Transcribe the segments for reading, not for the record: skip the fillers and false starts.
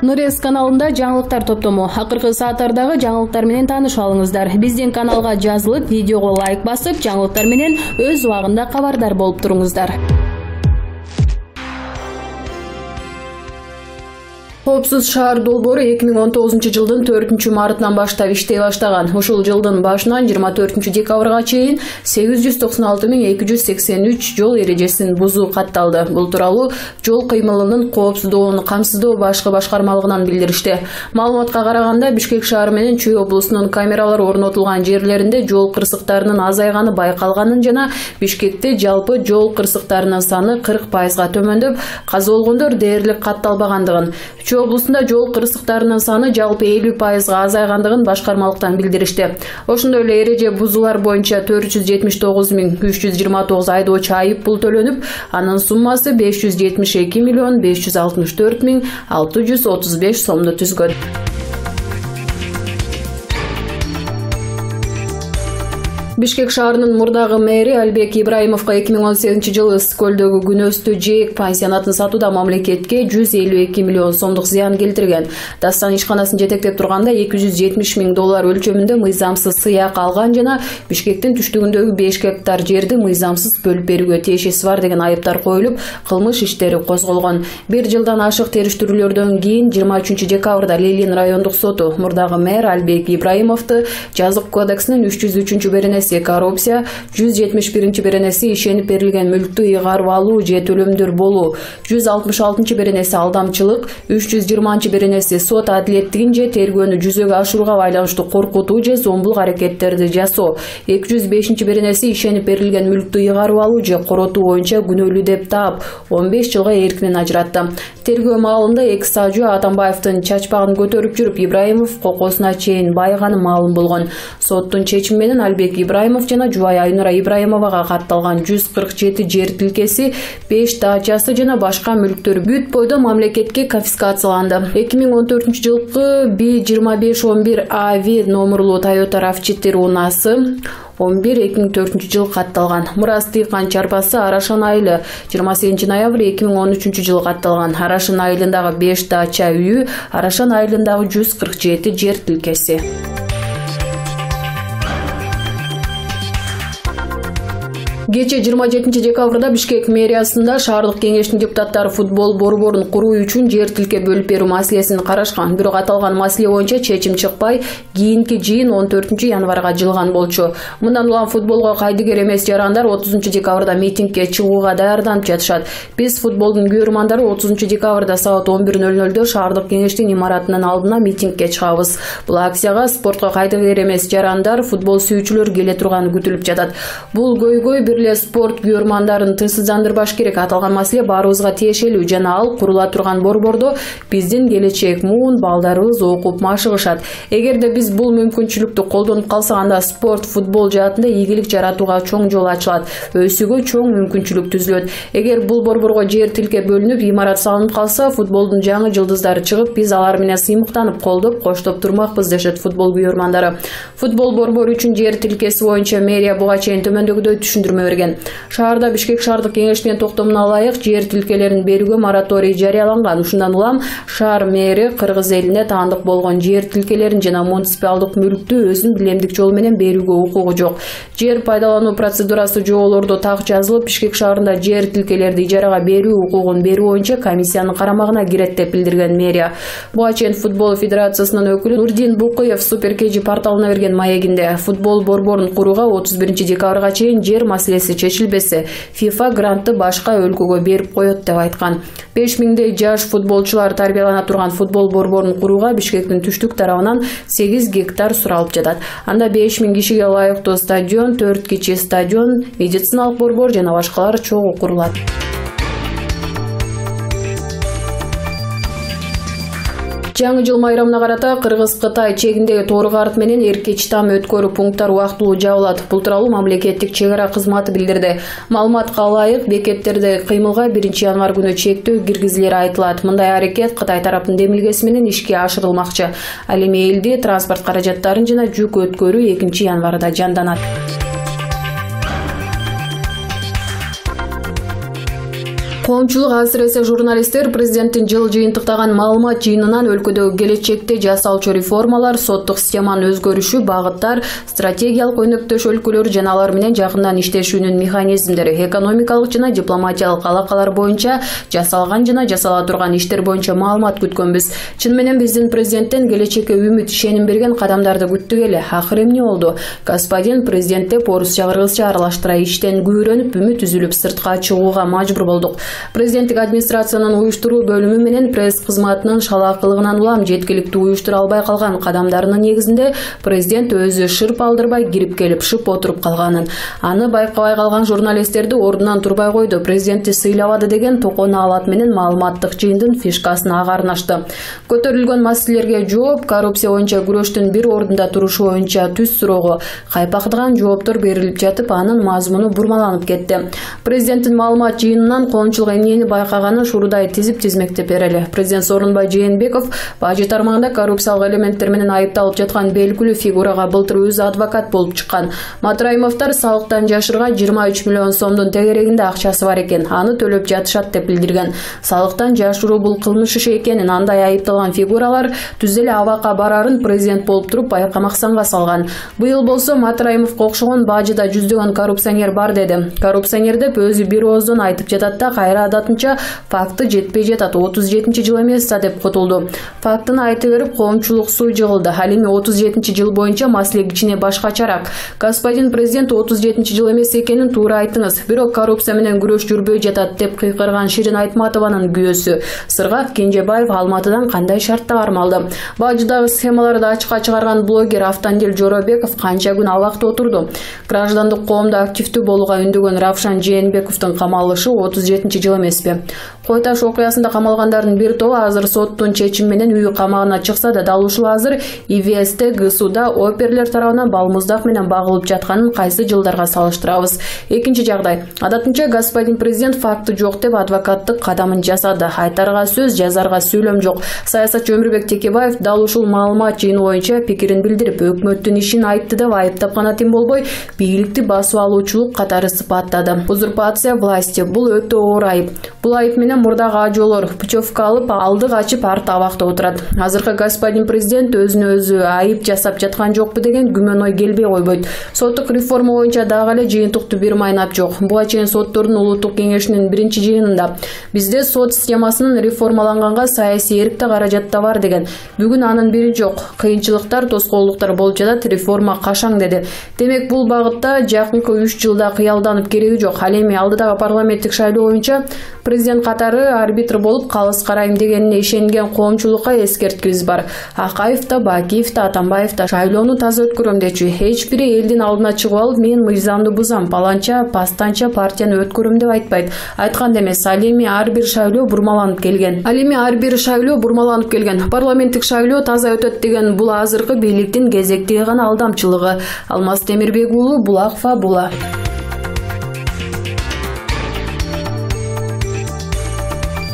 Нурес каналында жаңылыктар топтому. Акыркы сааттардагы жаңылыктар менен таанышып алыңыздар. Биздин каналга жазылып, видеого лайк басып, жаңылыктар менен өз убагында кабардар болуп туруңуздар. Коопсуз шаар долбоору 2019 жылдын 4-мартынан баштап иштей баштаган. Ушул жылдын башынан 24-декабрга чейин 896.283 жол эрежесин бузуу катталды. Бул тууралуу жол кыймылынын коопсуздугун камсыздоо башкы башкармалыгынан билдиришти. Маалыматка караганда, Бишкек шаары менен Чүй облусунун камералар орнотулган жерлеринде жол кырсыктарынын азайганы байкалганын жана Бишкекте жалпы жол кырсыктарынын саны 40%га төмөндөп, каза болгондор дээрлик катталбагандыгын, Чүй облусунда жол кырсыктарынын саны жалпы 50%га азайгандыгын башкармалыктан билдиришти. Ошондой эле эреже бузуулар боюнча 479.329 айдоочу айып пул төлөнүп, анын суммасы 572.564.635 сомду түзгөн. Бишкек шаарынын мурдагы мэри Албек Ибраимовго 2018 ысык көлдөгү Күнөстү Жээк пансионатын сатууда мамлекетке 152 миллион сомдук зыян келтирген. Дастан ишканасын жетектеп турганда $270 миң өлчөмүндө мыйзамсыз сыяк алган жана Бишкектин түштүгүндөгү 5 гектар жерди мыйзамсыз бөлүп берүүгө тиешеси бар деген айыптар коюлуп, кылмыш иштери козголгон. 1 жылдан ашык териштирүүлөрдөн кийин 23 декабрда Лелин райондук соту мурдагы мэр Албек Ибраимовду жазык кодексинин 303 беренеси коррупция, 171 беренеси ишенип берилген мүлктү ыйгарып алуу же төлөмдөр болуу, 166 беренеси алдамчылык, 320 беренеси сот адилеттигин же тергөөнү жүзөгө ашырууга байланыштуу коркутуу же зомбулук аракеттерди жасоо, 205 беренеси ишенип берилген мүлктү ыйгарып алуу же коротуу боюнча күнөөлүү деп таап, 15 жылга эркинен ажыратты. Тергөө маалында эки сажуу Атамбаевдин чачпагын көтөрүп жүрүп, Ибраимов кокосуна чейин байыганы маалым болгон. Соттун чечими менен Албек Ибраимов жана жубайы Айнура Ибраимовага катталган 147 жер тилкеси, 5 дачасы жана башка мүлктөр бүт бойдо мамлекетке конфискацияланды. 2014 жылкы B2511 AV номерлуу Toyota RAV4 унаасы 11-2004 жыл катталган. Мурас Тыйкан чарпасы Арашан айылы 28 ноябрь 2013 жыл катталган. Арашан айылындагы 5 дача үйү, Арашан айылындагы 147 жер тилкеси. Кече 27 декабрда Бишкек мэриясында шаардык кеңештин депутаттары футбол борборун куруу үчүн жер тилке бөлүп берүү маселесин карашкан. Бирок аталган маселе боюнча чечим чыкпай, кийинки жыйын 14 январга жылган болчу. Мындан улам футболго кайдыгер эмес жарандар 30 декабрда митингге чыгууга даярданып жатышат. Биз футболдун күйөрмандары 30 декабрда саат 11:00 шаардык кеңештин имаратынын алдына митингге чыгабыз. Бул акцияга спортко кайдыгер эмес жарандар, футбол сүйүүчүлөр келе турганы күтүлүп жатат. Бул көйгөй спорт күйөрмандарын тынчсыздандырбаш керек. Аталган маселе баарыбызга тиешелүү жана ал курула турган борбордо биздин келечек муун балдарыбыз окуп машыгышат. Эгерде биз бул мүмкүнчүлүктү колдонуп калсак, анда спорт, футбол жаатында ийгилик жаратууга чоң жол ачылат, өсүүгө чоң мүмкүнчүлүк түзүлөт. Эгер бул борборго жер тилке бөлүнүп, имарат салынып калса, футболдун жаңы жылдыздары чыгып, биз алар менен сыймыктанып, колдоп, коштоп турмакпыз, дешет футбол күйөрмандары. Футбол борбору үчүн жер тилкеси боюнча мэрия буга чейин төмөндөгүдөй түшүндүрмө берген. Шаарда Бишкек шаардык кеңештин токтомуна ылайык жер тилкелерин берүүгө мораторий жарыяланган. Ушундан улам шаар мэри кыргыз элине таандык болгон жер тилкелерин жана муниципалдык мүлктү өзүнүн билемдик жол менен берүүгө укугу жок. Жер пайдалануу процедурасы жоболордо так жазылып, Бишкек шаарында жер тилкелерди ижарага берүү укугун берүү боюнча комиссиянын карамагына кирет деп билдирген мэрия. Буга чейин футбол федерациясынын өкүлү Нурдин Букуев Супер KG порталына берген маегинде футбол борборун курууга 31 декабрга чейин жер маселеси чечилбесе, FIFA грантты башка өлкөгө берип коет деп айткан. 5000 жаш футболчулар тарбиялана турган футбол борборун курууга Бишкектин түштүк тарабынан 8 гектар суралып жатат. Анда 5000 кишиге ылайыктуу стадион, 4 кичи стадион, медициналык борбор жана башкалар чогуу курулат. Жаңы жыл майрамына карата Кыргыз-Кытай чегиндеги тоорук арт менен эркеч там өткөрүү пункттары убактылуу жабылат. Бул тууралуу мамлекеттик чек ара кызматы билдирди. Маалыматка ылайык, бекеттерде кыймылга 1 январь күнү чектөө киргизилери айтылат. Мындай аракет Кытай тараптын демилгеси менен ишке ашырылмакчы. Ал эми элди транспорт каражаттарын жана жүк өткөрүү 2 январда жанданат. Коомчулук, асыресе журналисттер президенттин жыл жыйынтыктаган маалымат жыйынынан өлкөдөгү келечекте жасалчу реформалар, соттук системанын өзгөрүшү, багыттар, стратегиялык өнөктөш өлкөлөр жана алар менен жакындан иштешүүнүн механизмдери, экономикалык жана дипломатиялык алакалар боюнча жасалган жана жасала турган иштер боюнча маалымат күткөнбүз. Чын менен биздин президенттен келечекке үмүт, ишеним берген кадамдарды күттүк эле. Акыры эмне болду? Господин президент деп орусча кыргызча аралаштыра иштен күбүрөнүп, үмүт үзүлүп сыртка чыгууга мажбур болдук. Президенттик администрациянын уюштуруу бөлүмү менен пресс кызматынын шалаакылыгынан улам жеткиликтүү уюштура албай калган кадамдарынын негизинде президент өзү шырп алдырбай кирип келип шып отуруп калганын, аны байкабай калган журналисттерди ордунан турбай койду, президентти сыйлабады деген токон аалат менен маалыматтык жыйындын фишкасын ага арнашты. Көтөрүлгөн маселелерге жооп, коррупция боюнча күрөштүн бир ордунда турушу боюнча түз суроого кайпактаган жооптор берилип жатып, анын мазмуну бурмаланып кетти. Президенттин маалымат жыйынынан коомчулук эмнени байкаганын шурудай тизип-тизмектеп берели. Президент Сооронбай Жээнбеков бажы тармагында коррупциялык элементтер менен айыпталып жаткан белгилүү фигурага былтыр өзү адвокат болуп чыккан. Матраимовдор салыктан жашырга 23 миллион сомдун тегерегинде акчасы бар экен, аны төлөп жатышат деп билдирген. Салыктан жашыруу бул кылмыш иши экенин, андай айыпталган фигуралар түз эле абакка барарын президент болуп туруп байкамаксанга салган. Быйыл болсо Матраимовго окшогон бажыда жүздөгөн коррупционер бар деди. Коррупционер деп өзү бир ооздон айтып жатат да, кайра адатынча факты жетпей жатат. 37-жыл эмес деп котулду. Фактыны айтып берип коомчулук суу жыгылды. Ал эми 37-жыл боюнча маселе кичине башкачараак. Господин президент 37-жыл эмес экенин туура айттыңыз. Бирок коррупция менен күрөш жүрбөй жатат деп кыйкырган Ширин Айтматованын күйөөсү Сыргак Кенжебаев Алматыдан кандай шартта кармалды? Бажыдагы схемаларды ачыкка чыгарган блогер Автандил Жоробеков канча күн абакта отурду? Граждандык коомдо активдүү болууга үндөгөн Равшан Жээнбековдун камалышы 37-жыл эмеспи? Кой Таш окуясында камалгандардын бир тобу азыр соттун чечими менен үй камагына чыкса да, дал ушул азыр ИВСте ГСУда оперлер тарабынан балмуздак менен багылып жатканын кайсы жылдарга салыштырабыз. Экинчи жагдай. Адатынча господин президент факты жок деп адвокаттык кадамын жасады. Айтарга сөз, жазарга сүйлөм жок. Саясатчы Өмүрбек Текебаев дал ушул маалымат жыйыны боюнча пикирин билдирип, өкмөттүн ишин айтты деп айыптап гана тим болбой, бийликти басып алуучулук катары сыпаттады. Узурпация власти — бул өтө оор айып. Бул айып менен мурдагы ажоолор путевка алып, алды качып, арты абакта отурат. Азыркы господин президент өзүнө өзү айып жасап жаткан жокпу деген күмөн ой келбей койбойт. Соттук реформа боюнча дагы эле жыйынтыктуу бир майнап жок. Буга чейин соттордун улуттук кеңешинин биринчи жыйынында бизде сот системасынын реформаланганга саясий эрк да каражат да бар деген. Бүгүн анын бири жок. Кыйынчылыктар, тоскоолдуктар болуп жатат, реформа кашаң деди. Демек бул багытта жакынкы 3 жылда кыялданып кереги жок. Ал эми алдыдагы парламенттик шайлоо боюнча президент катары арбитр болуп калыс карайм дегенине ишенген коомчулукка эскерткибиз бар. Акаев да, Бакиев да, Атамбаев да шайлоону таза өткөрөм дечү. Эч бири элдин алдына чыгып алып, мен мыйзамды бузам, паланча, пастанча партияны өткөрөм деп айтпайт. Айткан эмес, ал эми ар бир шайлоо бурмаланып келген. Парламенттик шайлоо таза өтөт деген бул азыркы бийликтин кезектеги гана алдамчылыгы. Алмаз Темирбек уулу, Булак Фабула.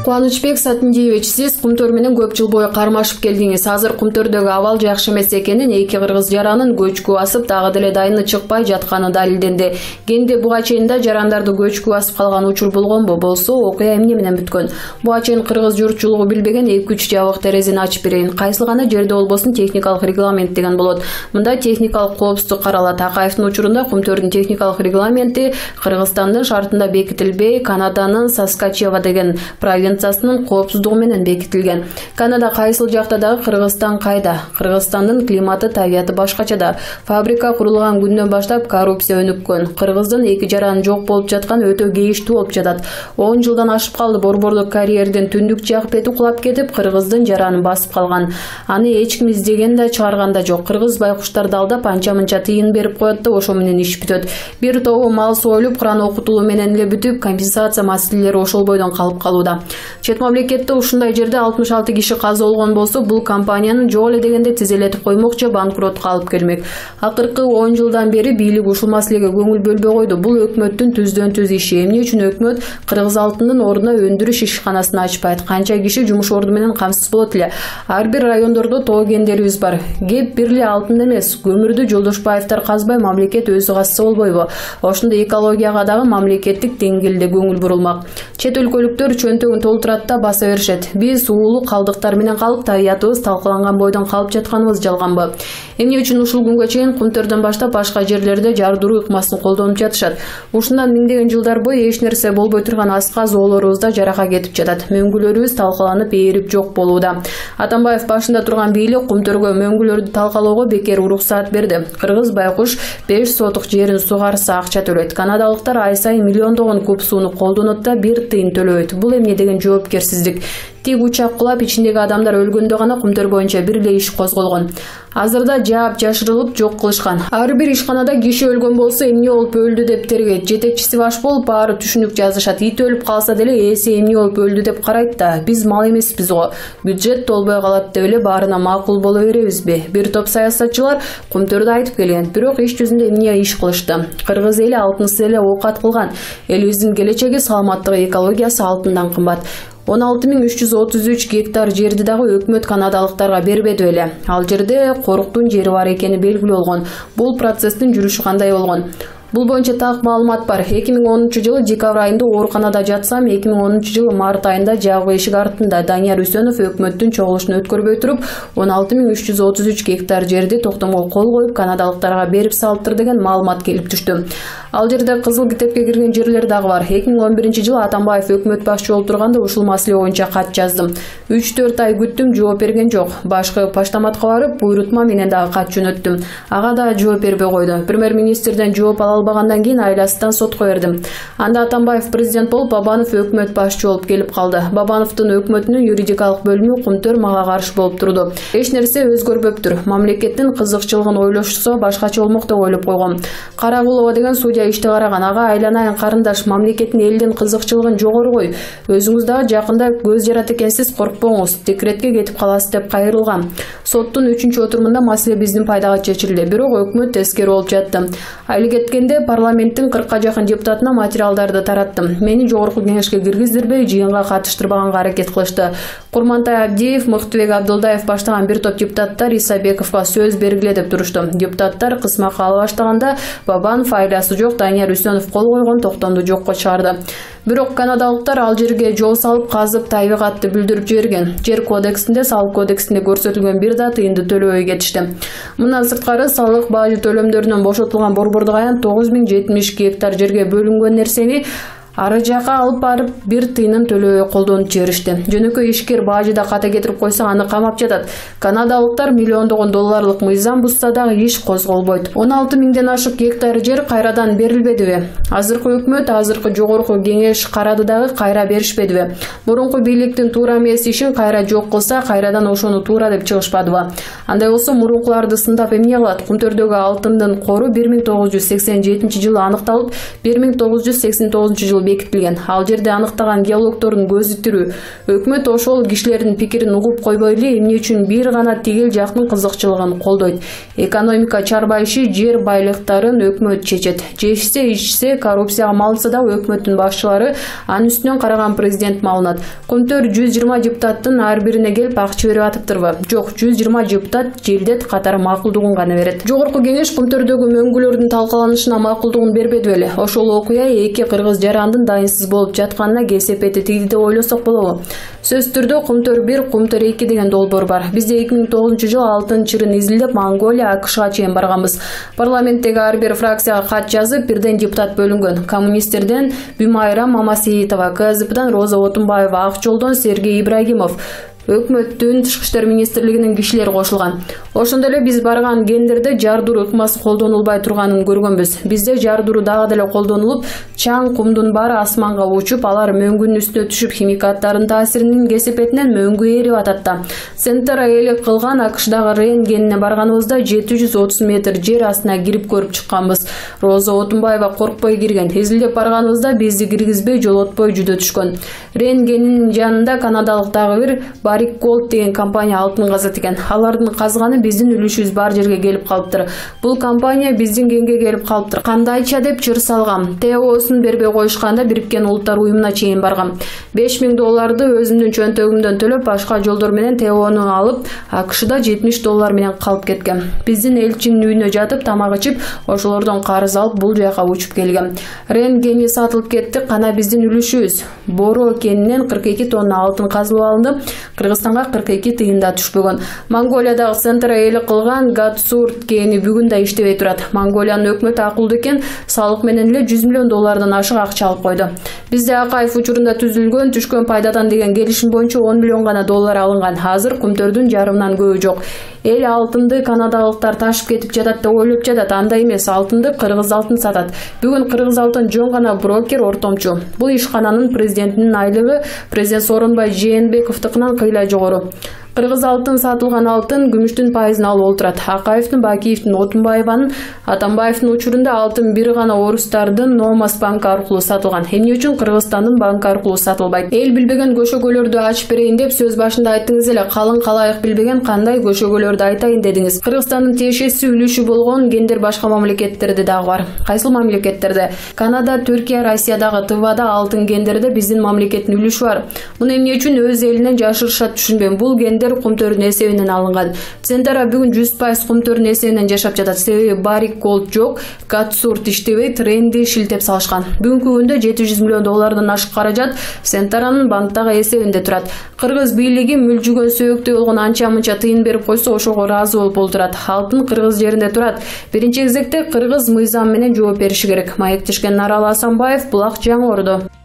Кубанычбек Сатындиевич, сиз Кумтөр менен көп жыл бою кармашып келдиңиз. Азыр Кумтөрдөгү абал жакшы эмес экенин, эки кыргыз жаранын көчкү басып, дагы деле дайыны чыкпай жатканы далилденди. Кенде буга чейин да жарандарды көчкү басып калган учур болгонбу? Болсо, окуя эмне менен бүткөн? Буга чейин кыргыз журтчулугу билбеген 2-3 жабык терезени ачып берейин. Кайсыл гана жерде болбосун техникалык регламент деген болот. Мында техникалык коопсуздук каралат. Акаевдин учурунда Кумтөрдүн техникалык регламенти Кыргызстандын шартында бекитилбей, Канаданын Саскачева деген провинциясынын коопсуздугу менен бекитилген. Канада кайсыл жакта дагы, Кыргызстан кайда? Кыргызстандын климаты, табияты башкача да. Фабрика курулган күндөн баштап коррупция өнүккөн. Кыргыздын эки жаран жок болуп жаткан өтө кейиштүү болуп жатат. 10 жылдан ашып калды. Борбордук карьердин түндүк жак бети кулап кетип, Кыргыздын жаранын басып калган. Аны эч ким издеген да, чыгарган да жок. Кыргыз байкуштарды алдап, анча-мынча тыйын берип коет да, ошо менен иш бүтөт. Бир тобу мал союлуп, Куран окутулуу менен эле бүтүп, компенсация маселелери ошол бойдон калып калууда. Чет мамлекетте ушундай жерде 66 киши каза болгон болсо, бул компанияны жок эле дегенде тизелетип коймок же банкротко алып келмек. Акыркы 10 жылдан бери бийлик ушул маселеге көңүл бөлбөй койду. Бул өкмөттүн түздөн-түз иши. Эмне үчүн өкмөт кыргыз алтынын ордуна өндүрүш ишканасын ачпайт? Канча киши жумуш орду менен камсыз болот эле? Ар бир райондордо тоо кендерибиз бар. Кеп бир эле алтын эмес, көмүрдү Жолдошбаевдер казбай мамлекет өзү казса болбойбу? Ошондо экологияга дагы мамлекеттик деңгээлде көңүл бурулмак. Чет өлкөлүктөр чөнтөгүн толтурат да баса беришет. Биз уулуу калдыктар менен калып, табиятыбыз талкаланган бойдон калып жатканыбыз жалганбы? Эмне үчүн ушул күнгө чейин Кумтөрдөн баштап башка жерлерде жардыруу ыкмасын колдонуп жатышат? Ушундан миңдеген жылдар бою эч нерсе болбой турган аска зоолорубуз да жарака кетип жатат. Мөңгүлөрүбүз талкаланып, ээрип жок болууда. Атамбаев башында турган бийлик Кумтөргө мөңгүлөрдү талкалоого бекер уруксаат берди. Кыргыз байкуш 5 сотук жерин сугарса акча төлөйт. Канадалыктар ай сайын миллиондогон куб сууну колдонот да 1 тыйын төлөйт. Бул эмне деген жоопкерсиздик? Тик учак кулап, ичиндеги адамдар өлгөндө гана Кумтөр боюнча бир эле иш козголгон. Азырда жаап жашырылып жок кылышкан. Ар бир ишканада киши өлгөн болсо эмне болуп өлдү деп тергейт. Жетекчиси баш болуп баары түшүнүк жазышат. Ит өлүп калса деле эси эмне болуп өлдү деп карайт да. Биз мал эмеспиз го. Бюджет толбой калат деп эле баарына макул боло беребизби? Бир топ саясатчылар Кумтөрдү айтып келген. Бирок иш жүзүндө эмне иш кылышты? Кыргыз эли алтынсыз эле оокат кылган. Элибиздин келечеги, саламаттыгы, экологиясы алтындан кымбат. 16333 гектар жерди дагы өкмөт канадалыктарга бербеди беле. Ал жерде коруктун жери бар экени белгилүү болгон. Бул процесстин жүрүшү кандай болгон? Бул боюнча так маалымат бар. 2010 декабрь айында ооруканада жатсам, 2010 март айында жабык эшик артында Данияр Үсөнов өкмөттүн чогулушун өткөрбөй туруп 16333 гектар жерди токтомго кол коюп канадалыктарга берип салыптыр деген маалымат келип түштү. Ал жерде кызыл китепке кирген жерлер дагы бар. 2011 Атамбаев өкмөт башчы болуп турганда ушул маселе боюнча кат жаздым. 3-4 ай күттүм, жооп берген жок. Башкы поштаматка барып, буйрутма менен дагы кат жөнөттүм. Ага да жооп бербей койду. Премьер-министрден жооп албагандан кийин айласынан сотко бердим. Анда Атамбаев президент болуп, Бабанов өкмөт башчы болуп келип калды. Бабановдун өкмөтүнүн юридикалык бөлүмү Кумтөр мага каршы болуп турду. Эч нерсе өзгөрбөптүр. Мамлекеттин кызыкчылыгын ойлошсо башкача болмок деп ойлоп койгом. Карагулова деген судья ишти караган. Ага айланайын карындаш, мамлекеттин элдин кызыкчылыгын жогору кой. Өзүңүз дагы жакында көз жарат экенсиз, коркпоңуз, декретке кетип каласыз деп кайрылган. Соттун 3-чү отурумунда маселе биздин пайдага чечилди. Бирок өкмөт тескери болуп жатты. Айыл кеткенде парламенттин 40ка жакын депутатына материалдарды тараттым. Мени жогорку кеңешке киргиздирбей, жыйынга катыштырбаганга аракет кылышты. Курмантай Абдиев, Мыктыбек Абдылдаев баштаган бир топ депутаттар Исабековго сөз бергиле деп турушту. Депутаттар кысмакка ала баштаганда Бабанов айласы жок Данияр Үсөнов кол койгон токтомду жокко чыгарды. Бирок канадалыктар ал жерге жол салып, казып, табигатты бүлдүрүп жиберген. Жер кодексинде, салык кодексинде көрсөтүлгөн бир да тыйынды төлөбөй кетишти. Мындан сырткары салык бажы төлөмдөрүнөн бошотулган Борбордук аян 9070 гектар жерге бөлүнгөн нерсени ары жака алып барып, бир тыйынын төлөбөй колдонуп жиберишти. Жөнөкөй ишкер бажыда ката кетирип койсо, аны камап жатат. Канадалыктар миллиондогон долларлык мыйзам бузса дагы иш козголбойт. 16 миңден ашык гектар жер кайрадан берилбедиби? Азыркы өкмөт, азыркы жогорку кеңеш карады дагы кайра беришпедиби? Мурунку бийликтин туура эмес ишин кайра жок кылса, кайрадан ошону туура деп чыгышпадыбы? Андай болсо мурункуларды сындап эмне кылат? Кумтөрдөгү алтындын кору 1987 жылы аныкталып, 1989 жылы бекитилген. Ал жерде аныктаган геологдордун көзү тирүү. Өкмөт ошол кишилердин пикирин угуп койбой эле эмне үчүн бир гана тигил жактын кызыкчылыгын колдойт? Экономика чарбайышы, жер байлыктарын өкмөт чечет. Жешсе, ичсе, коррупцияга малынса да өкмөттүн башчылары анын үстүнөн караган президент малынат. Кумтөр 120 депутаттын ар бирине келип акча берип атыптырбы? Жок, 120 депутат желдет катары макулдугун гана берет. Жогорку кеңеш Кумтөрдөгү мөңгүлөрдүн талкаланышына макулдугун бербеди беле? Ошол окуя эки кыргыз жарандын дайынсыз болуп жатканына кесепети тийди деп ойлосок болобу? Сөз түрдө Кумтөр 1, Кумтөр 2 деген долбоор бар. Бизде 2009 жылы алтын чырын изилдеп Монголия, АКШга чейин барганбыз. Парламенттеги ар бир фракцияга кат жазып, бирден депутат бөлүнгөн. Коммунисттерден Бимайра Мамасеитова, КЗПдан Роза Отунбаева, Ак жолдон Сергей Ибрагимов, өкмөттүн Тышкы иштер министрлигинин кишилери кошулган. Ошондой эле биз барган кендерде жардыруу ыкмасы колдонулбай турганын көргөнбүз. Бизде жардыруу дагы деле колдонулуп, чаң кумдун баары асманга учуп, алар мөңгүнүн үстүнө түшүп, химикаттардын таасиринин кесепетинен мөңгү эрип атат. Центр ээлик кылган АКШдагы Рен кенине барганыбызда 730 метр жер астына кирип көрүп чыкканбыз. Роза Отунбаева коркпой кирген. Изилдеп барганыбызда бизди киргизбей жолотпой жүдө түшкөн. Рен кенинин жанында канадалык дагы бир Barrick Gold деген компания алтын казат экен. Алардын казганы биздин үлүшүбүз бар жерге келип калыптыр. Бул компания биздин кенге келип калыптыр. Кандайча деп чыр салгам. ТОсун бербей коюшканда Бириккен Улуттар уюмуна чейин баргам. $5000 өзүмдүн чөнтөгүмдөн төлөп, башка жолдор менен ТОну алып, АКШда $70 менен калып кеткем. Биздин элчинин үйүнө жатып, тамак ичип, ошолордон карыз алып бул жака учуп келгем. Рен кени сатылып кетти, кана биздин үлүшүбүз. Боро кенинен 42 тонна алтын казылып алынды. Кыргызстанга 42 тыйын да түшпөгөн. Монголиядагы центр ээлик кылган Гадсурт кени бүгүн да иштебей турат. Монголиянын өкмөтү акылдуу экен, салык менен эле $100 миллион ашык акча алып койду. Бизде Акаев учурунда түзүлгөн түшкөн пайдадан деген келишим боюнча $10 миллион гана алынган. Азыр кумтөрдүн жарымынан көбү жок. Эл алтынды канадалыктар ташып кетип жатат деп ойлоп жатат. Андай эмес, алтынды кыргыз алтын сатат. Бүгүн кыргыз алтын жөн гана брокер, ортомчу. Бул ишкананын президентинин айлыгы президент Сооронбай Жээнбековдукунан кыйла жогору. Кыргыз алтын сатылган алтын күмүштүн пайызын алып олтурат. Акаевдин, Бакиевдин, Отунбаеванын, Атамбаевдин учурунда алтын бир гана орустардын Номас банкы аркылуу сатылган. Эмне үчүн Кыргызстандын банкы аркылуу сатылбайт? Эл билбеген көшөгөлөрдү ачып берейин деп сөз башында айттыңыз эле. Калың калайык билбеген кандай көшөгөлөрдү айтайын дедиңиз. Кыргызстандын тиешеси үлүшү болгон кендер башка мамлекеттерде дагы бар. Кайсыл мамлекеттерде? Канада, Түркия, Россиядагы Тывада алтын кендерде биздин мамлекеттин үлүшү бар. Муну эмне үчүн өз элинен жашырышат түшүнбөйм. Бул кендер кумтөрдүн эсебинен алынган. Центра бүгүн 100% кумтөрдүн эсебинен жашап жатат. Себеби Barrick Gold жок, Гадсурт иштебей, Ренди шилтеп салышкан. Бүгүнкү күндө $700 миллион ашык каражат Центранын банктагы эсебинде турат. Кыргыз бийлиги мүлжүгөн сөйөктөй болгон анча-мынча тыйын берип койсо, ошого ыраазы болуп олтурат. Алтын кыргыз жеринде турат. Биринчи кезекте кыргыз мыйзам менен жооп бериши керек. Маектешкен Нарал Асанбаев, Булак Жаңы Ордо.